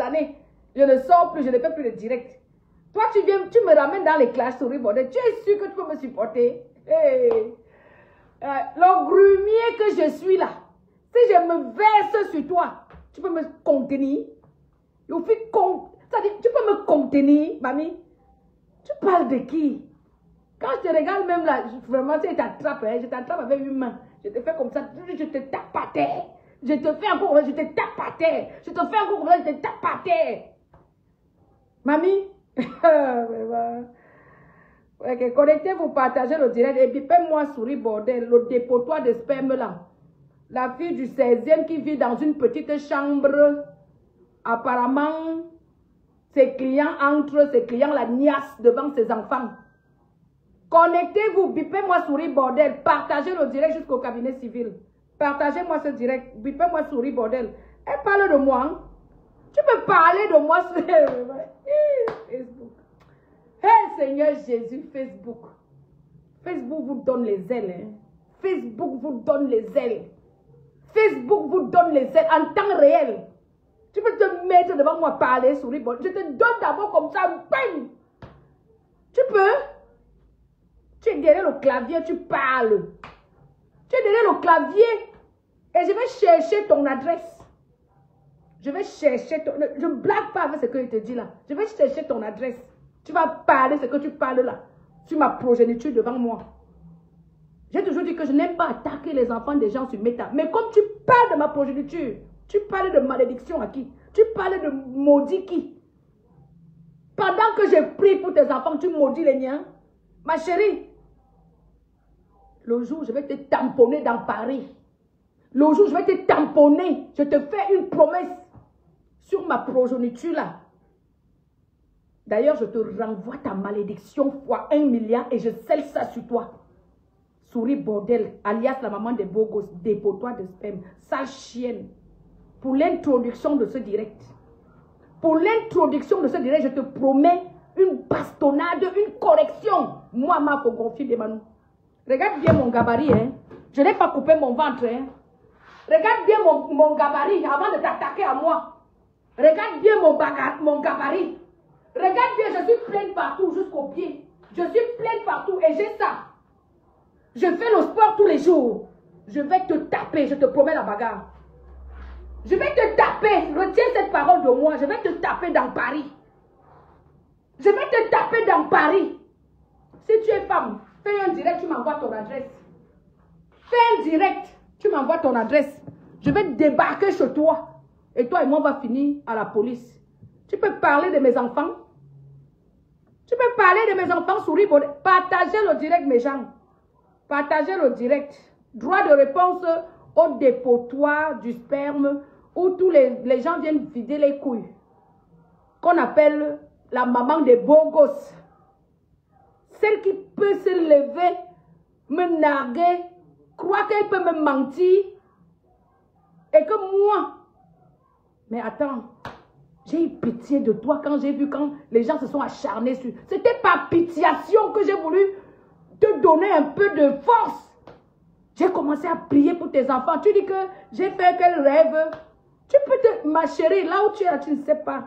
des années. Je ne sors plus, je ne fais plus de direct. Toi, tu viens, tu me ramènes dans les classes souris bordel. Tu es sûr que tu peux me supporter? Hey. Le grumier que je suis là, si je me verse sur toi, tu peux me contenir? C'est-à-dire, tu peux me contenir, mamie? Tu parles de qui? Quand je te regarde même là, vraiment, si je t'attrape, je t'attrape avec une main. Je te fais comme ça, je te tape par terre. Je te fais encore comme ça, je te tape par terre. Je te fais encore comme ça, je te tape par terre. Mamie? Okay, connectez-vous, partagez le direct. Et puis, fais-moi souris, bordel. Le dépotoir de sperme là. La fille du 16e qui vit dans une petite chambre. Apparemment, ses clients entrent, ses clients la niassent devant ses enfants. Connectez-vous, bipez-moi souris, bordel. Partagez le direct jusqu'au cabinet civil. Partagez-moi ce direct. Bipez-moi souris, bordel. Elle parle de moi. Hein? Tu peux parler de moi sur Facebook. Hey Seigneur Jésus, Facebook. Facebook vous donne les ailes. Hein? Facebook vous donne les ailes. Facebook vous donne les ailes en temps réel. Tu peux te mettre devant moi parler, souris, bordel. Je te donne d'abord comme ça. Bang! Tu peux? Tu es derrière le clavier, tu parles. Tu es derrière le clavier et je vais chercher ton adresse. Je vais chercher ton... Je ne blague pas avec ce que je te dis là. Je vais chercher ton adresse. Tu vas parler ce que tu parles là. Sur ma progéniture devant moi. J'ai toujours dit que je n'aime pas attaquer les enfants des gens sur Meta. Mais comme tu parles de ma progéniture, tu parles de malédiction à qui? Tu parles de maudit qui? Pendant que je prie pour tes enfants, tu maudis les miens. Ma chérie, le jour où je vais te tamponner dans Paris, le jour où je vais te tamponner, je te fais une promesse sur ma progéniture là. D'ailleurs, je te renvoie ta malédiction fois 1 milliard et je scelle ça sur toi. Souris bordel, alias la maman des beaux gosses, dépotoir de sperme, sale chienne. Pour l'introduction de ce direct, je te promets une bastonnade, une correction. Moi, ma faut gonfler des manous. Regarde bien mon gabarit, hein. Je n'ai pas coupé mon ventre, hein. Regarde bien mon gabarit avant de t'attaquer à moi. Regarde bien mon gabarit. Regarde bien, je suis pleine partout jusqu'aux pieds. Je suis pleine partout et j'ai ça. Je fais le sport tous les jours. Je vais te taper, je te promets la bagarre. Je vais te taper, retiens cette parole de moi. Je vais te taper dans Paris. Je vais te taper dans Paris. Si tu es femme, fais un direct, tu m'envoies ton adresse. Fais un direct, tu m'envoies ton adresse. Je vais débarquer chez toi. Et toi et moi, on va finir à la police. Tu peux parler de mes enfants? Tu peux parler de mes enfants, souris. Partagez le direct, mes gens. Partagez le direct. Droit de réponse au dépotoir du sperme où tous les gens viennent vider les couilles. Qu'on appelle la maman des beaux gosses. Celle qui peut se lever, me narguer, croire qu'elle peut me mentir. Et que moi... Mais attends, j'ai eu pitié de toi quand j'ai vu quand les gens se sont acharnés sur... C'était par pitiation que j'ai voulu te donner un peu de force. J'ai commencé à prier pour tes enfants. Tu dis que j'ai fait quel rêve? Tu peux te... Ma chérie, là où tu es, tu ne sais pas.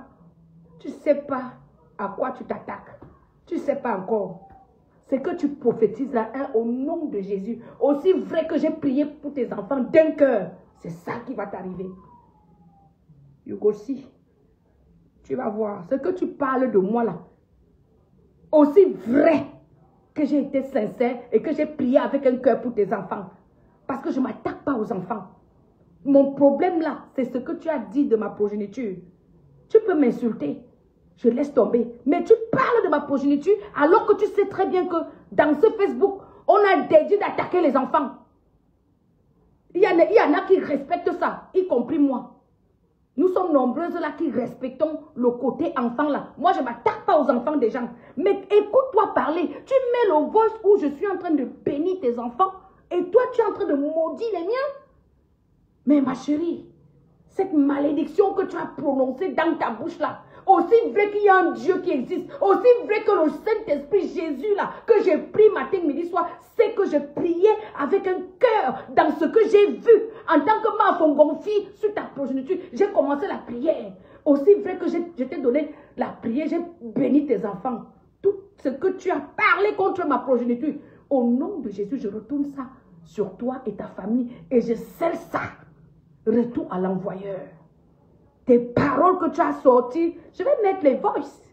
Tu ne sais pas à quoi tu t'attaques. Tu ne sais pas encore. C'est que tu prophétises là, hein, au nom de Jésus. Aussi vrai que j'ai prié pour tes enfants d'un cœur. C'est ça qui va t'arriver. Yugosi, tu vas voir. Ce que tu parles de moi là. Aussi vrai que j'ai été sincère et que j'ai prié avec un cœur pour tes enfants. Parce que je ne m'attaque pas aux enfants. Mon problème là, c'est ce que tu as dit de ma progéniture. Tu peux m'insulter. Je laisse tomber. Mais tu parles de ma progéniture alors que tu sais très bien que dans ce Facebook, on a dédié d'attaquer les enfants. Il y en a qui respectent ça, y compris moi. Nous sommes nombreuses là qui respectons le côté enfant là. Moi, je ne m'attaque pas aux enfants des gens. Mais écoute-toi parler. Tu mets le voice où je suis en train de bénir tes enfants et toi, tu es en train de maudire les miens. Mais ma chérie, cette malédiction que tu as prononcée dans ta bouche là, aussi vrai qu'il y a un Dieu qui existe, aussi vrai que le Saint-Esprit Jésus là, que j'ai pris matin, midi, soir, c'est que je priais avec un cœur dans ce que j'ai vu. En tant que ma fongonfie sur ta progéniture, j'ai commencé la prière. Aussi vrai que je t'ai donné la prière, j'ai béni tes enfants. Tout ce que tu as parlé contre ma progéniture, au nom de Jésus, je retourne ça sur toi et ta famille et je scelle ça. Retour à l'envoyeur. Tes paroles que tu as sorties, je vais mettre les voices.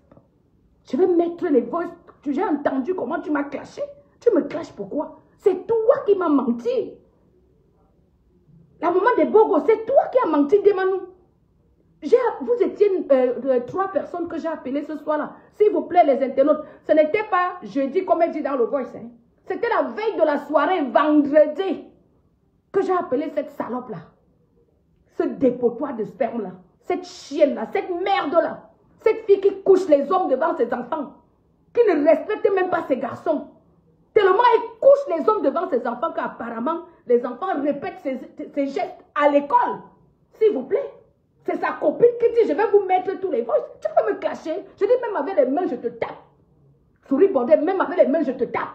Je vais mettre les voices. J'ai entendu comment tu m'as clashé. Tu me clashes pourquoi? C'est toi qui m'as menti. La maman des Bogo, c'est toi qui as menti, Demanou. Vous étiez 3 personnes que j'ai appelées ce soir-là. S'il vous plaît, les internautes, ce n'était pas jeudi comme elle dit dans le voice. Hein. C'était la veille de la soirée, vendredi, que j'ai appelé cette salope-là. Ce dépotoir de sperme-là. Cette chienne-là, cette merde-là. Cette fille qui couche les hommes devant ses enfants. Qui ne respecte même pas ses garçons. Tellement elle couche les hommes devant ses enfants qu'apparemment, les enfants répètent ses gestes à l'école. S'il vous plaît. C'est sa copine qui dit, je vais vous mettre tous les voices. Tu peux me clasher. Je dis, même avec les mains, je te tape. Souris bordel, même avec les mains, je te tape.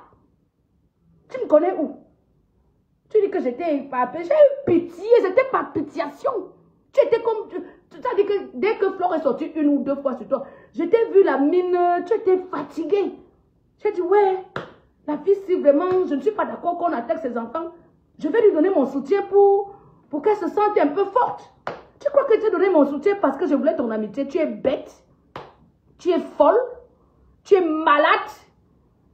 Tu me connais où? Tu dis que j'étais pas... J'ai eu pitié, c'était par pitiation. Tu étais comme... Tu as dit que dès que Flore est sortie 1 ou 2 fois sur toi, je t'ai vu la mine, tu étais fatiguée. J'ai dit, ouais, la fille, si vraiment je ne suis pas d'accord qu'on attaque ses enfants, je vais lui donner mon soutien pour qu'elle se sente un peu forte. Tu crois que tu as donné mon soutien parce que je voulais ton amitié? Tu es bête. Tu es folle. Tu es malade.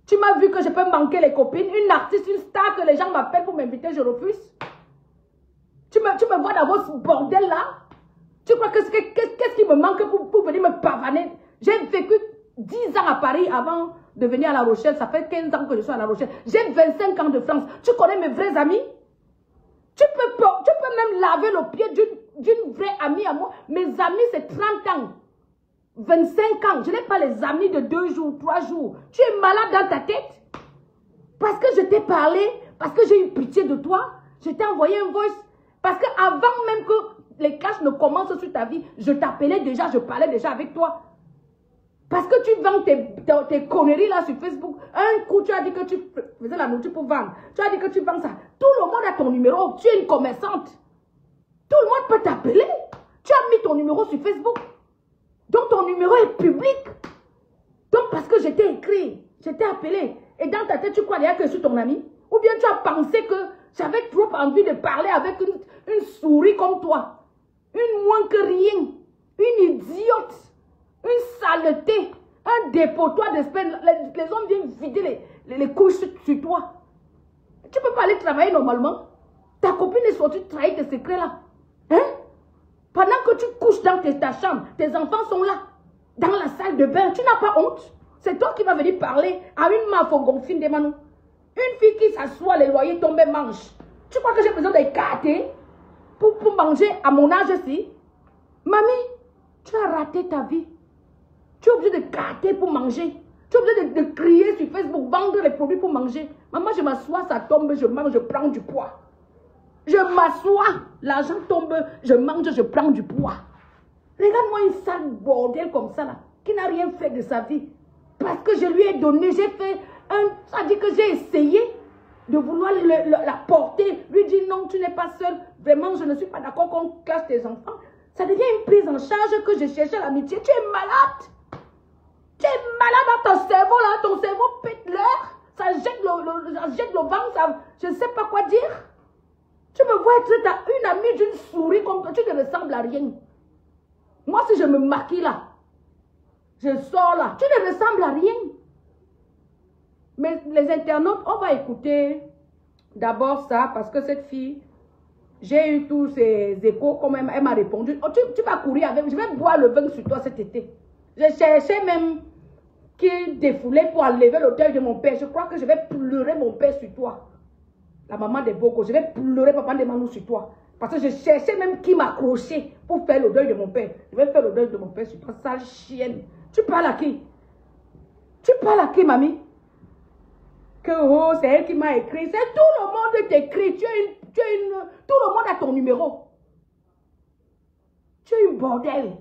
Tu m'as vu que je peux manquer les copines. Une artiste, une star que les gens m'appellent pour m'inviter, je refuse. Tu me vois dans ce bordel-là. Tu crois que qu'est-ce qui me manque pour venir me pavaner? J'ai vécu 10 ans à Paris avant de venir à La Rochelle. Ça fait 15 ans que je suis à La Rochelle. J'ai 25 ans de France. Tu connais mes vrais amis? Tu peux même laver le pied d'une vraie amie à moi. Mes amis, c'est 30 ans. 25 ans. Je n'ai pas les amis de 2 jours, 3 jours. Tu es malade dans ta tête. Parce que je t'ai parlé, parce que j'ai eu pitié de toi, je t'ai envoyé un voice. Parce qu'avant même que les clashs ne commencent sur ta vie, je t'appelais déjà, je parlais déjà avec toi. Parce que tu vends tes conneries là sur Facebook. Un coup, tu as dit que tu faisais la nourriture pour vendre. Tu as dit que tu vends ça. Tout le monde a ton numéro. Tu es une commerçante. Tout le monde peut t'appeler. Tu as mis ton numéro sur Facebook. Donc ton numéro est public. Donc parce que je t'ai écrit, je t'ai appelé. Et dans ta tête, tu crois déjà que je suis ton ami? Ou bien tu as pensé que j'avais trop envie de parler avec une souris comme toi. Une moins que rien. Une idiote. Une saleté, un dépotoir d'espèce. Les hommes viennent vider les couches sur toi. Tu ne peux pas aller travailler normalement. Ta copine est sortie trahir tes secrets là. Hein? Pendant que tu couches dans ta chambre, tes enfants sont là, dans la salle de bain. Tu n'as pas honte? C'est toi qui vas venir parler à une meuf au gonfine des manous. Une fille qui s'assoit, les loyers tombent et mange. Tu crois que j'ai besoin d'écarter pour manger à mon âge ici? Mamie, tu as raté ta vie. Tu es obligé de gratter pour manger. Tu es obligé de crier sur Facebook, vendre les produits pour manger. Maman, je m'assois, ça tombe, je mange, je prends du poids. Je m'assois, l'argent tombe, je mange, je prends du poids. Regarde-moi une sale bordel comme ça, là, qui n'a rien fait de sa vie. Parce que je lui ai donné, j'ai fait ça dit que j'ai essayé de vouloir la porter. Lui dit non, tu n'es pas seule. Vraiment, je ne suis pas d'accord qu'on classe tes enfants. Ça devient une prise en charge que je cherchais l'amitié. Tu es malade. Tu es malade dans ton cerveau là, ton cerveau pète l'air, ça jette le ventre, ça, je ne sais pas quoi dire. Tu me vois être une amie d'une souris comme toi, tu ne ressembles à rien. Moi si je me maquille là, je sors là, tu ne ressembles à rien. Mais les internautes, on va écouter d'abord ça parce que cette fille, j'ai eu tous ces échos comme elle m'a répondu. Oh, tu vas courir avec, je vais boire le vin sur toi cet été. Je cherchais même qui défoulait pour enlever le deuil de mon père. Je crois que je vais pleurer mon père sur toi. La maman des Boko, je vais pleurer papa de Manou sur toi. Parce que je cherchais même qui m'accrochait pour faire le deuil de mon père. Je vais faire le deuil de mon père sur toi, sale chienne. Tu parles à qui? Tu parles à qui, mamie? Que oh, c'est elle qui m'a écrit. C'est tout le monde t'écrit. Tout le monde a ton numéro. Tu es une bordel.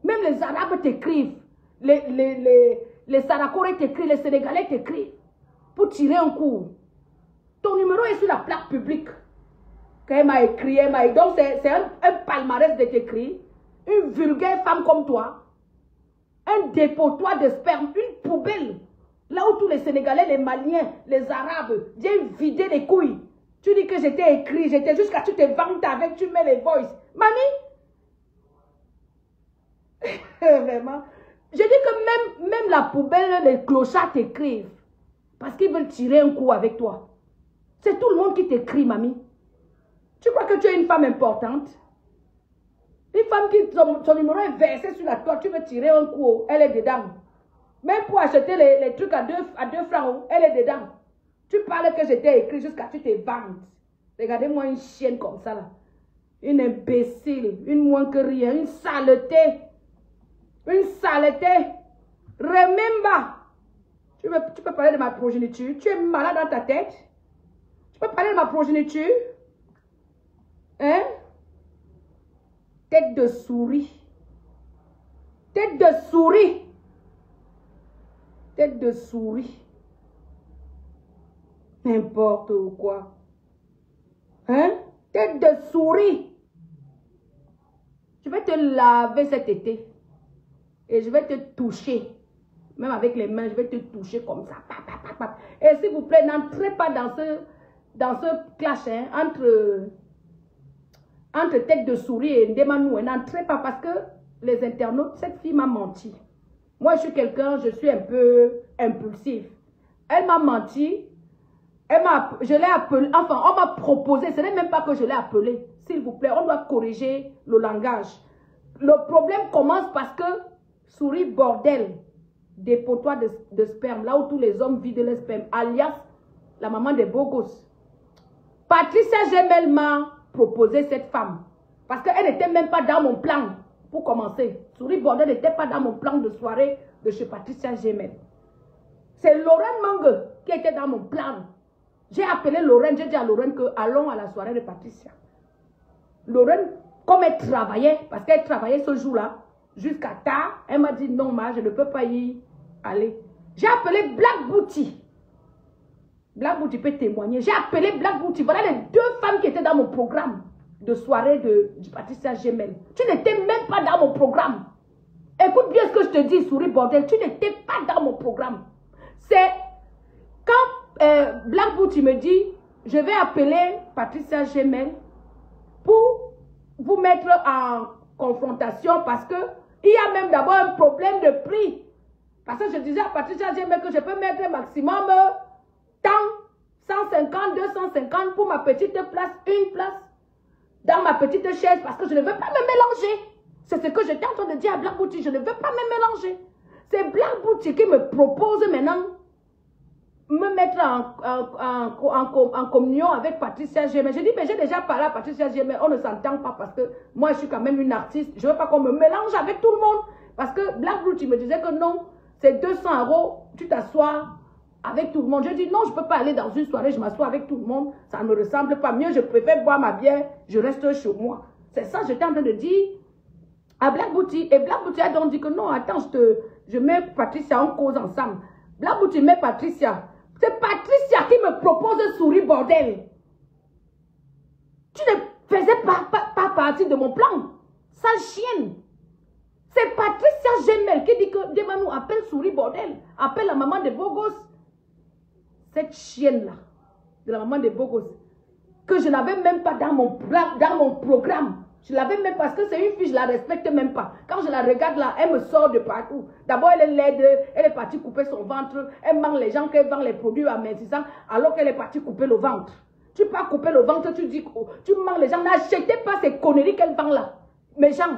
Même les Arabes t'écrivent. Les Sarakorés t'écrivent, les Sénégalais t'écrivent pour tirer un coup. Ton numéro est sur la plaque publique. Quand elle m'a écrit, donc c'est un palmarès de t'écrire. une vulgaire femme comme toi, un dépotoir de sperme, une poubelle, là où tous les Sénégalais, les Maliens, les Arabes viennent vider les couilles. Tu dis que j'étais écrit, j'étais jusqu'à tu te vantes avec, tu mets les voices. Mamie, vraiment, je dis que même la poubelle, les clochards t'écrivent. Parce qu'ils veulent tirer un coup avec toi. C'est tout le monde qui t'écrit, mamie. Tu crois que tu es une femme importante? Une femme qui, son numéro est versé sur la toile, tu veux tirer un coup, elle est dedans. Même pour acheter les trucs à 2 francs, elle est dedans. Tu parles que j'étais écrit jusqu'à tu te vantes. Regardez-moi une chienne comme ça là. Une imbécile, une moins que rien, une saleté. Une saleté. Remember. Tu peux parler de ma progéniture. Tu es malade dans ta tête. Tu peux parler de ma progéniture. Hein? Tête de souris. Tête de souris. Tête de souris. N'importe quoi. Hein? Tête de souris. Je vais te laver cet été. Et je vais te toucher. Même avec les mains, je vais te toucher comme ça. Et s'il vous plaît, n'entrez pas dans ce clash hein, entre tête de souris et Ndemanou. N'entrez pas parce que les internautes, cette fille m'a menti. Moi, je suis quelqu'un, je suis un peu impulsif. Elle m'a menti. Je l'ai appelé, enfin, on m'a proposé, ce n'est même pas que je l'ai appelé. S'il vous plaît, on doit corriger le langage. Le problème commence parce que souris bordel, dépotoir de sperme, là où tous les hommes vident le sperme, alias la maman des beaux gosses. Patricia Gemel m'a proposé cette femme. Parce qu'elle n'était même pas dans mon plan, pour commencer. Souris bordel n'était pas dans mon plan de soirée de chez Patricia Gemel. C'est Lorraine Mangue qui était dans mon plan. J'ai appelé Lorraine, j'ai dit à Lorraine que allons à la soirée de Patricia. Lorraine, comme elle travaillait, parce qu'elle travaillait ce jour-là, jusqu'à tard, elle m'a dit non, ma, je ne peux pas y aller. J'ai appelé Black Booty. Black Booty peut témoigner. J'ai appelé Black Booty. Voilà les 2 femmes qui étaient dans mon programme de soirée de Patricia Gemel. Tu n'étais même pas dans mon programme. Écoute bien ce que je te dis, souris bordel. Tu n'étais pas dans mon programme. C'est quand Black Booty me dit, je vais appeler Patricia Gemel pour vous mettre en confrontation parce que il y a même d'abord un problème de prix. Parce que je disais à Patricia Gemel que je peux mettre maximum tant, 150, 250 pour ma petite place, une place dans ma petite chaise parce que je ne veux pas me mélanger. C'est ce que j'étais en train de dire à Black Booty, je ne veux pas me mélanger. C'est Black Booty qui me propose maintenant me mettre en communion avec Patricia Gemel. Je dis, mais j'ai déjà parlé à Patricia Gemel, on ne s'entend pas parce que moi, je suis quand même une artiste. Je ne veux pas qu'on me mélange avec tout le monde. Parce que Black Booty me disait que non, c'est 200 €, tu t'assois avec tout le monde. Je dis, non, je ne peux pas aller dans une soirée, je m'assois avec tout le monde. Ça ne me ressemble pas. Mieux, je préfère boire ma bière, je reste chez moi. C'est ça, j'étais en train de dire à Black Booty. Et Black Booty a donc dit que non, attends, je mets Patricia en cause ensemble. Black Booty met Patricia. C'est Patricia qui me propose souris bordel. Tu ne faisais pas partie de mon plan. Sale chienne. C'est Patricia Gemel qui dit que Ndemanou appelle souris bordel. Appelle la maman des beaux gosses. Cette chienne-là, de la maman des beaux gosses, que je n'avais même pas dans mon programme. Je l'avais même parce que c'est une fille, je la respecte même pas. Quand je la regarde là, elle me sort de partout. D'abord, elle est laide, elle est partie couper son ventre. Elle ment les gens qu'elle vend les produits amincissants alors qu'elle est partie couper le ventre. Tu peux couper le ventre, tu dis, tu mens les gens. N'achetez pas ces conneries qu'elle vend là. Mes gens.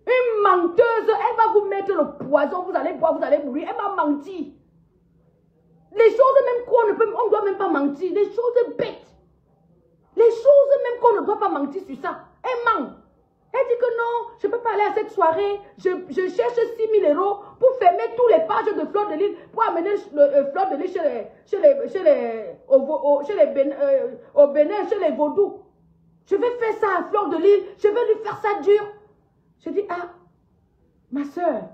Une menteuse, elle va vous mettre le poison, vous allez boire, vous allez mourir. Elle m'a menti. Les choses même qu'on ne doit même pas mentir. Les choses bêtes. Les choses même qu'on ne doit pas mentir sur ça. Elle ment. Elle dit que non, je ne peux pas aller à cette soirée. Je cherche 6 000 € pour fermer tous les pages de Fleur de Lys, pour amener Fleur de Lys au Bénin, chez les vaudous. Je vais faire ça à Fleur de Lys. Je vais lui faire ça dur. Je dis, ah, ma soeur,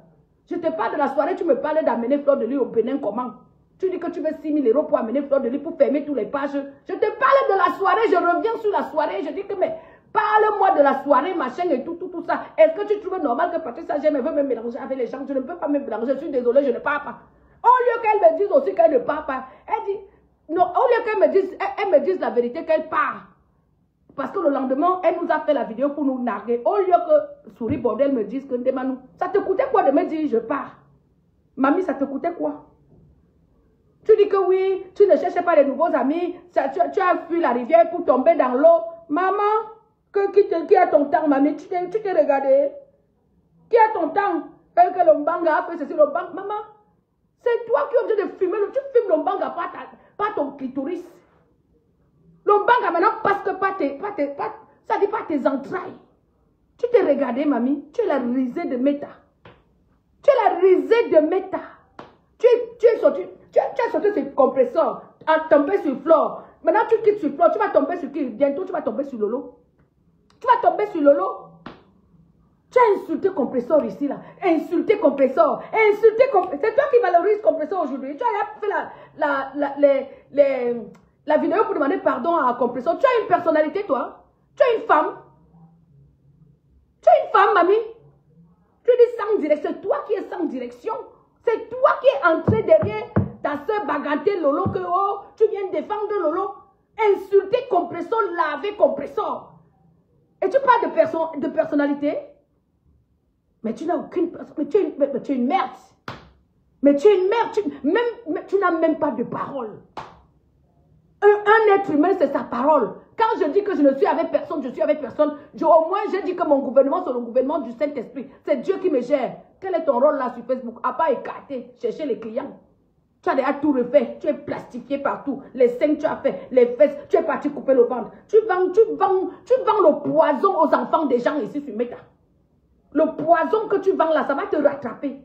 je te parle de la soirée, tu me parles d'amener Fleur de Lys au Bénin, comment? Tu dis que tu veux 6 000 € pour amener Fleur de Lys, pour fermer tous les pages. Je te parle de la soirée, je reviens sur la soirée, je dis que, mais, Parle-moi de la soirée, machin et tout ça. Est-ce que tu trouves normal que Patricia Gemme veut me mélanger avec les gens? Je ne peux pas me mélanger, je suis désolée, je ne parle pas. Au lieu qu'elle me dise aussi qu'elle ne parle pas, elle dit, non, au lieu qu'elle me dise la vérité qu'elle part. Parce que le lendemain, elle nous a fait la vidéo pour nous narguer. Au lieu que Souris Bordel me dise que Ndemanou, ça te coûtait quoi de me dire je pars? Mamie, ça te coûtait quoi? Tu dis que oui, tu ne cherchais pas de nouveaux amis, tu as fui la rivière pour tomber dans l'eau. Maman, qui a ton temps, mamie? Tu t'es regardé? Qui a ton temps? Parce que l'Ombanga a fait ceci, l'Ombanga. Maman, c'est toi qui es obligé de fumer. Tu fumes l'Ombanga, pas ton clitoris. L'Ombanga maintenant parce que ça dit pas tes entrailles. Tu t'es regardé, mamie. Tu es la risée de Meta. Tu es la risée de Meta. Tu es sorti. Tu as sorti ce compresseur, à tomber sur Flore. Maintenant, tu quittes sur Flore, tu vas tomber sur qui? Bientôt, tu vas tomber sur Lolo. Tu vas tomber sur Lolo. Tu as insulté compresseur ici, là. Insulté compresseur. Insulté compresseur. C'est toi qui valorise compresseur aujourd'hui. Tu as fait la vidéo pour demander pardon à compresseur. Tu as une personnalité, toi. Tu as une femme. Tu as une femme, mamie. Tu dis sans direction. C'est toi qui es sans direction. C'est toi qui es entré derrière ta soeur bagatelle Lolo que oh, tu viens défendre Lolo. Insulter compresseur, laver compresseur. Et tu parles de personnalité. Mais tu n'as aucune personne. Mais tu es une merde. Mais tu es une merde. Tu n'as même pas de parole. Un être humain, c'est sa parole. Quand je dis que je ne suis avec personne, je suis avec personne. Au moins, je dis que mon gouvernement, c'est le gouvernement du Saint-Esprit. C'est Dieu qui me gère. Quel est ton rôle là sur Facebook? À pas écarter, chercher les clients. Tu as déjà tout refait. Tu es plastifié partout. Les seins, tu as fait. Les fesses, tu es parti couper le ventre. Tu vends le poison aux enfants des gens ici sur Meta. Le poison que tu vends là, ça va te rattraper.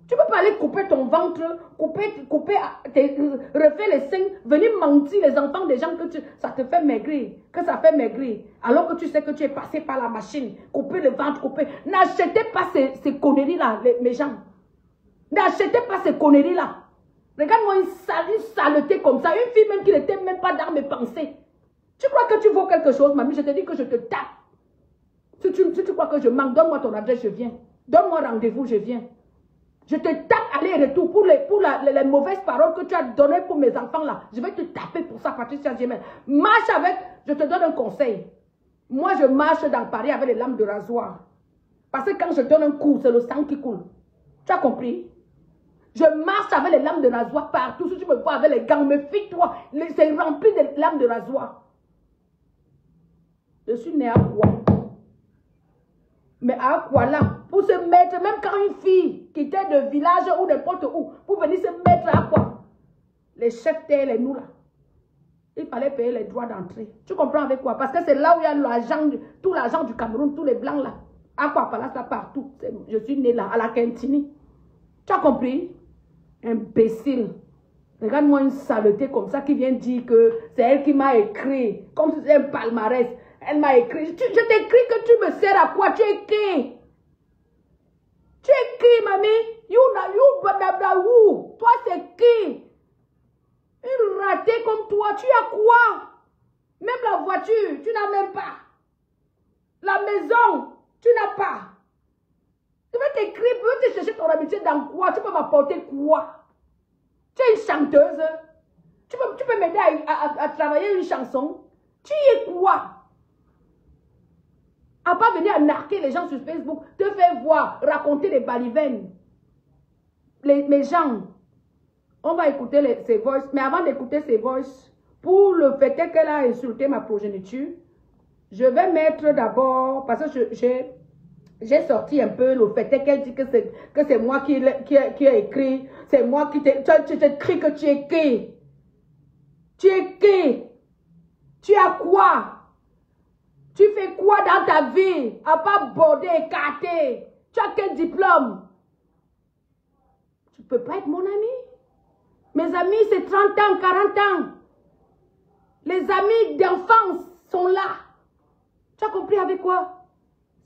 Tu peux pas aller couper ton ventre, refaire les seins, venir mentir les enfants des gens que ça te fait maigrir, que ça fait maigrir. Alors que tu sais que tu es passé par la machine, couper le ventre, couper. N'achetez pas ces conneries-là, mes gens. N'achetez pas ces conneries-là. Regarde-moi une saleté comme ça, une fille même qui n'était même pas dans mes pensées. Tu crois que tu vaux quelque chose, mamie? Je te dis que je te tape. Si tu crois que je manque, donne-moi ton adresse, je viens. Donne-moi rendez-vous, je viens. Je te tape aller et retour pour les mauvaises paroles que tu as données pour mes enfants là. Je vais te taper pour ça, Patricia Gemme. Marche avec, je te donne un conseil. Moi, je marche dans Paris avec les lames de rasoir. Parce que quand je donne un coup, c'est le sang qui coule. Tu as compris? Je marche avec les lames de rasoir partout. Si tu me vois avec les gants, méfie-toi. C'est rempli de lames de rasoir. Je suis née à quoi? Mais à quoi là? Pour se mettre, même quand une fille qui était de village ou n'importe où, pour venir se mettre à quoi? Les chefs terres, les nous là. Il fallait payer les droits d'entrée. Tu comprends avec quoi? Parce que c'est là où il y a l'argent, tout l'argent du Cameroun, tous les blancs là. À quoi Palace là partout. Je suis née là, à la Quintini. Tu as compris? Imbécile. Regarde-moi une saleté comme ça qui vient dire que c'est elle qui m'a écrit. Comme si c'était un palmarès. Elle m'a écrit. Je t'écris que tu me sers à quoi? Tu écris. Tu écris, mamie. Toi, c'est qui? Une ratée comme toi. Tu as quoi? Même la voiture, tu n'as même pas. La maison, tu n'as pas. Tu vas t'écrire, tu veux te chercher ton amitié dans quoi? Tu peux m'apporter quoi? Tu es une chanteuse. Tu peux m'aider à travailler une chanson. Tu es quoi? À pas venir narquer les gens sur Facebook, te faire voir, raconter les balivernes. Mes gens, on va écouter ses voices. Mais avant d'écouter ses voices, pour le fait qu'elle a insulté ma progéniture, je vais mettre d'abord, parce que j'ai sorti un peu le fait qu'elle dit que c'est moi qui ai écrit, c'est moi qui t'ai... Tu t'écris que tu écris. Tu écris. Tu as quoi? Tu fais quoi dans ta vie? À part border, écarter. Tu as quel diplôme? Tu ne peux pas être mon ami. Mes amis, c'est 30 ans, 40 ans. Les amis d'enfance sont là. Tu as compris avec quoi?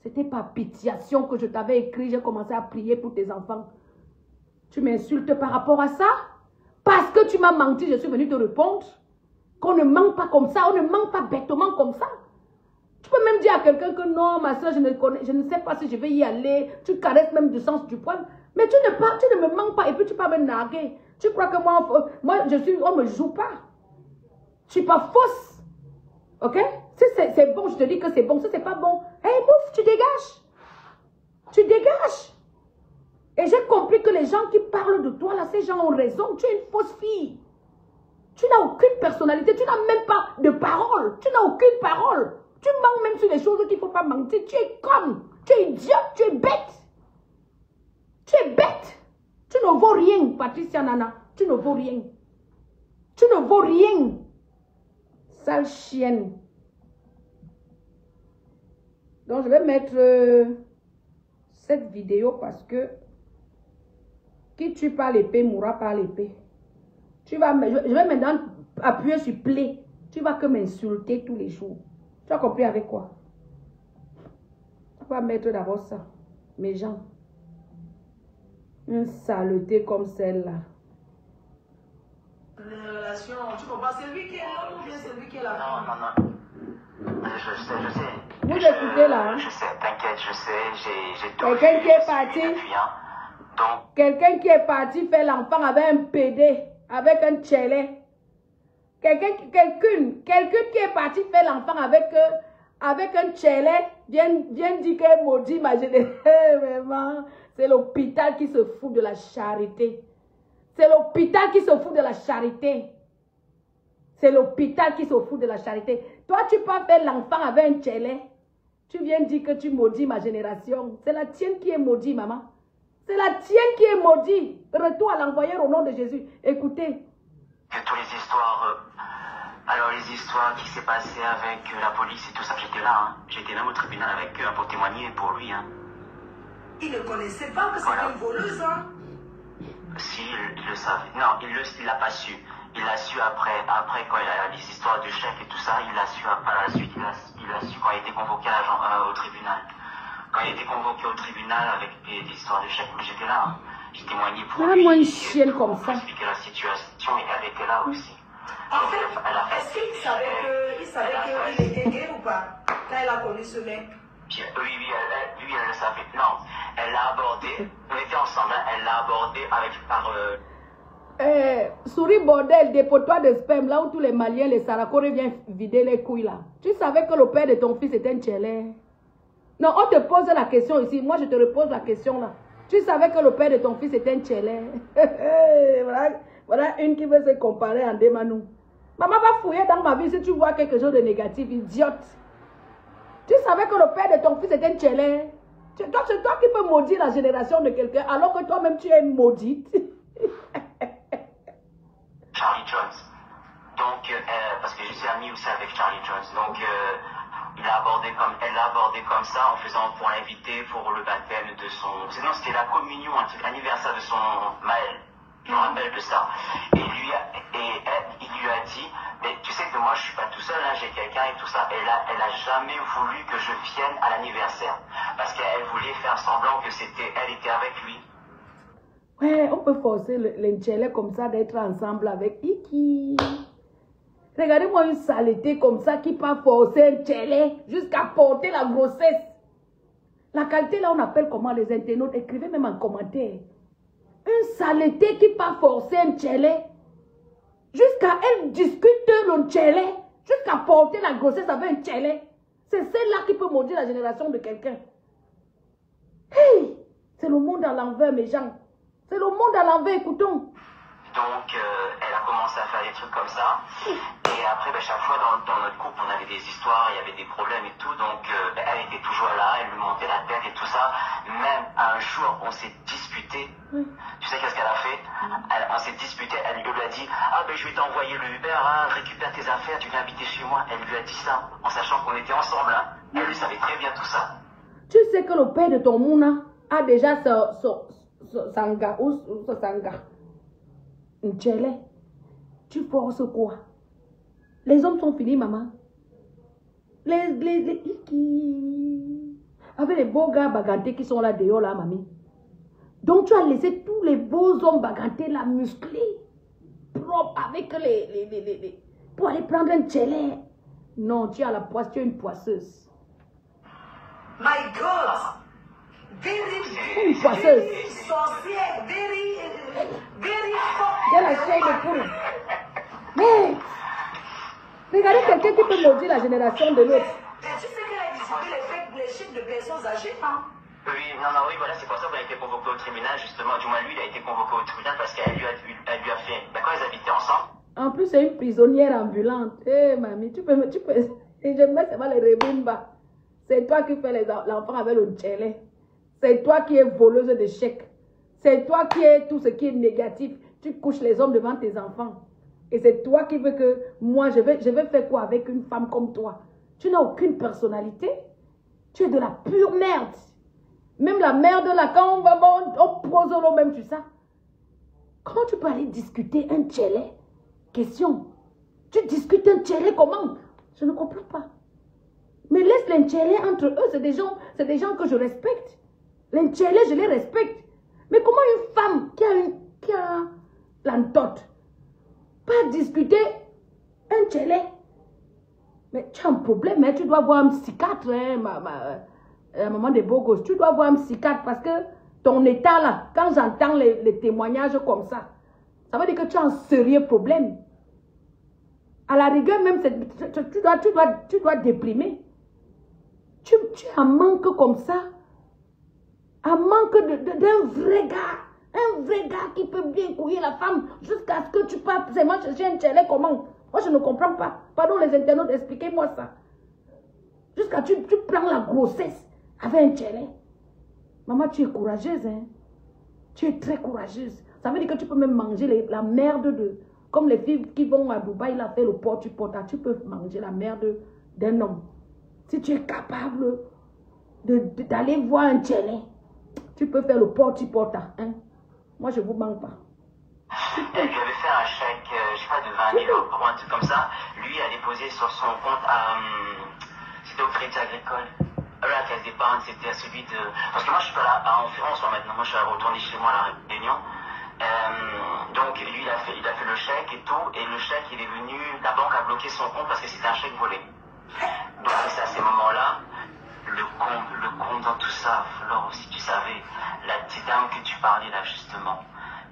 C'était par pitiation que je t'avais écrit. J'ai commencé à prier pour tes enfants. Tu m'insultes par rapport à ça? Parce que tu m'as menti, je suis venue te répondre. Qu'on ne ment pas comme ça. On ne ment pas bêtement comme ça. Tu peux même dire à quelqu'un que non, ma soeur, je ne sais pas si je vais y aller. Tu caresses même du sens du poil. Mais tu ne me manques pas et puis tu peux me narguer. Tu crois que moi on me joue pas. Je suis pas fausse. Ok? Si c'est bon, je te dis que c'est bon. Si c'est pas bon, hey, mouf, tu dégages. Tu dégages. Et j'ai compris que les gens qui parlent de toi, là, ces gens ont raison. Tu es une fausse fille. Tu n'as aucune personnalité. Tu n'as même pas de parole. Tu n'as aucune parole. Tu mens même sur les choses qu'il ne faut pas mentir. Tu es con. Tu es idiote. Tu es bête. Tu es bête. Tu ne vaux rien, Patricia Nana. Tu ne vaux rien. Tu ne vaux rien. Sale chienne. Donc, je vais mettre cette vidéo parce que qui tue par l'épée mourra par l'épée. Je vais maintenant appuyer sur play. Tu vas que m'insulter tous les jours. Tu as compris avec quoi? On va mettre d'abord ça. Mes gens. Une saleté comme celle-là. Les relations, tu comprends? C'est lui qui est l'homme ou bien c'est lui qui est la femme? Non. Je sais. Vous écoutez là? Je sais, t'inquiète, je sais. J'ai tout quelqu'un qui est parti. Donc, quelqu'un qui est parti faire l'enfant avec un PD, avec un tchélé. Quelqu'un qui est parti faire l'enfant avec un tchélé, vient dire que maudit ma génération. C'est l'hôpital qui se fout de la charité. C'est l'hôpital qui se fout de la charité. C'est l'hôpital qui se fout de la charité. Toi, tu peux faire l'enfant avec un tchélé. Tu viens dire que tu maudis ma génération. C'est la tienne qui est maudite, maman. C'est la tienne qui est maudite. Retour à l'envoyer au nom de Jésus. Écoutez. Que toutes les histoires... alors, les histoires qui s'est passées avec la police et tout ça, j'étais là. Hein. J'étais même au tribunal avec eux pour témoigner pour lui. Hein. Il ne connaissait pas que c'était une voleuse, hein? Si, il le savait. Non, il l'a pas su. Il l'a su après quand il a les histoires de chèques et tout ça, il l'a su par la suite. Il l'a su quand il était convoqué au tribunal. Quand il était convoqué au tribunal avec des histoires de chèques, j'étais là. Hein. J'ai témoigné pour lui. Moi, une chienne comme ça. Expliquer la situation et elle était là aussi. En fait, est-ce qu'il savait qu'il était gay ou pas quand elle a connu ce mec? Oui, elle le savait. Non, elle l'a abordé. On était ensemble, hein, elle l'a abordé souris bordel, dépôt-toi de sperme, là où tous les Maliens, les Sarakores viennent vider les couilles là. Tu savais que le père de ton fils était un tchélé? Non, on te pose la question ici. Moi, je te repose la question là. Tu savais que le père de ton fils était un tchélé? Voilà une qui veut se comparer à Ndemanou. Maman va fouiller dans ma vie si tu vois quelque chose de négatif, idiote. Tu savais que le père de ton fils était un tchélé? C'est toi qui peux maudire la génération de quelqu'un alors que toi-même tu es maudite. Charlie Jones. Donc, parce que je suis ami aussi avec Charlie Jones. Donc, elle l'a abordé comme ça pour l'inviter pour le baptême de son... Sinon, c'était la communion, l'anniversaire de son Maël. Je me rappelle de ça. Et il lui a dit, mais tu sais que moi je suis pas tout seul, hein, j'ai quelqu'un et tout ça. Elle a jamais voulu que je vienne à l'anniversaire. Parce qu'elle voulait faire semblant que elle était avec lui. Ouais, on peut forcer les tchélés comme ça d'être ensemble avec Iki. Regardez-moi une saleté comme ça qui peut forcer un tchélé jusqu'à porter la grossesse. La qualité là on appelle comment les internautes, écrivez même en commentaire. Une saleté qui peut forcer un tchélé jusqu'à elle discute le tchélé jusqu'à porter la grossesse avec un tchélé. C'est celle-là qui peut maudire la génération de quelqu'un. Hey, c'est le monde à l'envers, mes gens. C'est le monde à l'envers, écoutons. Donc, elle a commencé à faire des trucs comme ça. Et après, chaque fois dans notre couple, on avait des histoires, il y avait des problèmes et tout. Donc, elle était toujours là, elle lui montait la tête et tout ça. Même un jour, on s'est disputé. Tu sais qu'est-ce qu'elle a fait? On s'est disputé, elle lui a dit, ah je vais t'envoyer le Uber, hein, récupère tes affaires, tu viens habiter chez moi. Elle lui a dit ça, en sachant qu'on était ensemble. Hein. Elle lui savait très bien tout ça. Tu sais que le père de ton Mouna a déjà Sanga ou ce Sanga. Tchélé, tu forces quoi? Les hommes sont finis, maman. Avec les beaux gars bagantés qui sont là dehors, là, mamie. Donc, tu as laissé tous les beaux hommes bagantés, là, musclés, propres, avec pour aller prendre un tchélé. Non, tu as la poisse, tu es une poisseuse. My God. Very sorcière, very J'ai la chair de poule. Mais, regardez quelqu'un qui peut maudire la génération de l'autre. Mais tu sais qu'elle a discuté les chiffres de personnes âgées, Oui, non, oui, voilà, c'est pour ça qu'on a été convoqué au tribunal, justement. Du moins, lui, il a été convoqué au tribunal parce qu'elle lui a fait. D'accord, ils habitaient ensemble. En plus, c'est une prisonnière ambulante. Eh, mamie, tu peux. Et je mets seulement les rebumba. C'est toi qui fais l'enfant avec le tchélé. C'est toi qui es voleuse de chèques. C'est toi qui es tout ce qui est négatif. Tu couches les hommes devant tes enfants. Et c'est toi qui veux que moi, je vais faire quoi avec une femme comme toi? Tu n'as aucune personnalité. Tu es de la pure merde. Même la merde là, quand on pose l'eau même, tu sais. Comment tu peux aller discuter un tchélé? Question. Tu discutes un tchélé comment? Je ne comprends pas. Mais laisse les tchélés entre eux, c'est des gens que je respecte. Les tchélés, je les respecte. Mais comment une femme qui a l'antote peut discuter un tchélé? Mais tu as un problème, hein? Tu dois voir un psychiatre, hein, la maman des beaux gosses. Tu dois voir un psychiatre parce que ton état là, quand j'entends les témoignages comme ça veut dire que tu as un sérieux problème. À la rigueur même, tu dois déprimer. Tu as un manque comme ça. Un manque d'un vrai gars. Un vrai gars qui peut bien couiller la femme jusqu'à ce que tu partes seulement chercher un tchélé comment? Moi, je ne comprends pas. Pardon les internautes, expliquez-moi ça. Jusqu'à tu prends la grossesse avec un tchélé. Maman, tu es courageuse, hein? Tu es très courageuse. Ça veut dire que tu peux même manger la merde de... Comme les filles qui vont à Dubaï, il a fait le porte-à-porte. Tu peux manger la merde d'un homme. Si tu es capable d'aller voir un tchélé, tu peux faire le porte-à-porte. Hein? Moi, je ne vous manque pas. Elle lui avait fait un chèque, je sais pas, de 20 000 euros, un truc comme ça. Lui a déposé sur son compte c'était au Crédit Agricole. La caisse d'épargne, c'était à celui de... Parce que moi, je suis pas là en France maintenant. Moi, je suis retourné chez moi à la Réunion. Donc, lui, il a fait le chèque et tout. Et le chèque, il est venu... La banque a bloqué son compte parce que c'était un chèque volé. Donc, c'est à ces moments-là, le comble dans tout ça, Flore, si tu savais, la petite dame que tu parlais là, justement.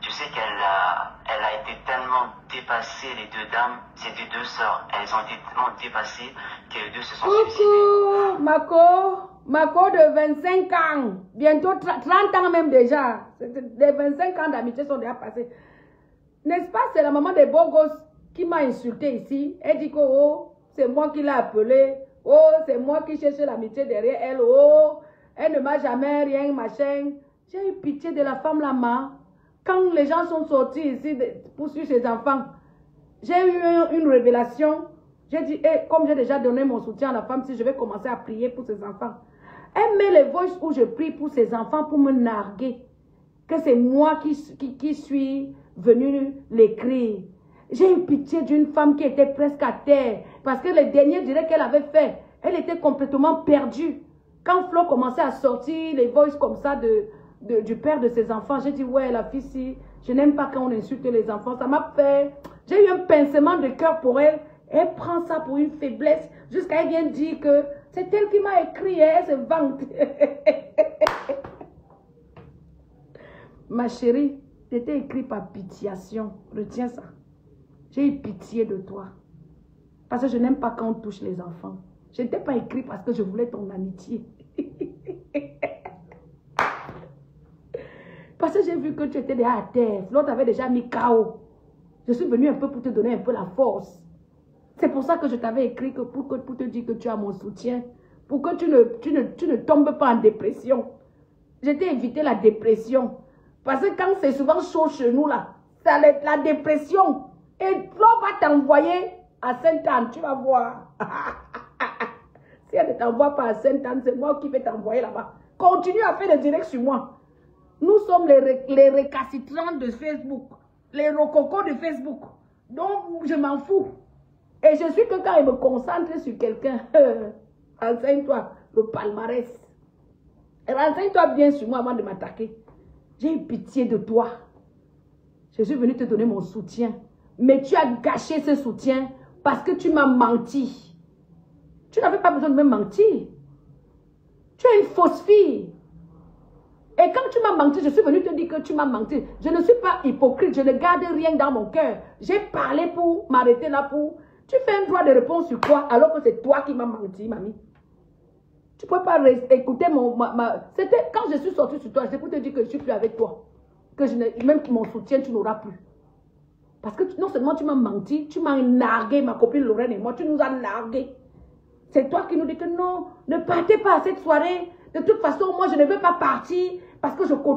Tu sais qu'elle a été tellement dépassée, les deux dames, c'était deux sœurs, elles ont été tellement dépassées que les deux se sont suicidées. Mako de 25 ans, bientôt 30 ans même déjà. Les 25 ans d'amitié sont déjà passés. N'est-ce pas, c'est la maman des beaux gosses qui m'a insulté ici. Elle dit que oh, c'est moi qui l'ai appelée. Oh, c'est moi qui cherchais l'amitié derrière elle. Oh, elle ne m'a jamais rien, machin. J'ai eu pitié de la femme là-bas. Quand les gens sont sortis ici pour suivre ses enfants, j'ai eu une révélation. J'ai dit, comme j'ai déjà donné mon soutien à la femme, si je vais commencer à prier pour ses enfants. Elle met les voices où je prie pour ses enfants pour me narguer. Que c'est moi qui suis venue l'écrire. J'ai eu pitié d'une femme qui était presque à terre. Parce que les derniers directs qu'elle avait fait, elle était complètement perdue. Quand Flo commençait à sortir les voices comme ça du père de ses enfants, j'ai dit, ouais, la fille, si, je n'aime pas quand on insulte les enfants. Ça m'a fait... J'ai eu un pincement de cœur pour elle. Elle prend ça pour une faiblesse. Jusqu'à elle vient dire que c'est elle qui m'a écrit. Elle se vante. Ma chérie, c'était écrit par pitiation. Retiens ça. J'ai eu pitié de toi. Parce que je n'aime pas quand on touche les enfants. Je n'étais pas écrit parce que je voulais ton amitié. Parce que j'ai vu que tu étais déjà à terre. L'autre avait déjà mis KO. Je suis venue un peu pour te donner un peu la force. C'est pour ça que je t'avais écrit que pour te dire que tu as mon soutien. Pour que tu ne tombes pas en dépression. Je t'ai évité la dépression. Parce que quand c'est souvent chaud chez nous là, ça la dépression. Et l'on va t'envoyer à Sainte-Anne, tu vas voir. Si elle ne t'envoie pas à Sainte-Anne, c'est moi qui vais t'envoyer là-bas. Continue à faire des directs sur moi. Nous sommes les récalcitrants de Facebook. Les rococos de Facebook. Donc, je m'en fous. Et je suis que quand il me concentre sur quelqu'un, renseigne-toi, le palmarès. Renseigne-toi bien sur moi avant de m'attaquer. J'ai eu pitié de toi. Je suis venue te donner mon soutien. Mais tu as gâché ce soutien parce que tu m'as menti. Tu n'avais pas besoin de me mentir. Tu es une fausse fille. Et quand tu m'as menti, je suis venue te dire que tu m'as menti. Je ne suis pas hypocrite, je ne garde rien dans mon cœur. J'ai parlé pour m'arrêter là pour... Tu fais un droit de réponse sur quoi alors que c'est toi qui m'as menti, mamie? Tu ne peux pas écouter C'était quand je suis sortie sur toi, c'est pour te dire que je ne suis plus avec toi. Que même mon soutien, tu n'auras plus. Parce que non seulement tu m'as menti, tu m'as nargué, ma copine Lorraine et moi, tu nous as nargué. C'est toi qui nous dis que non, ne partez pas à cette soirée. De toute façon, moi, je ne veux pas partir parce que je continue.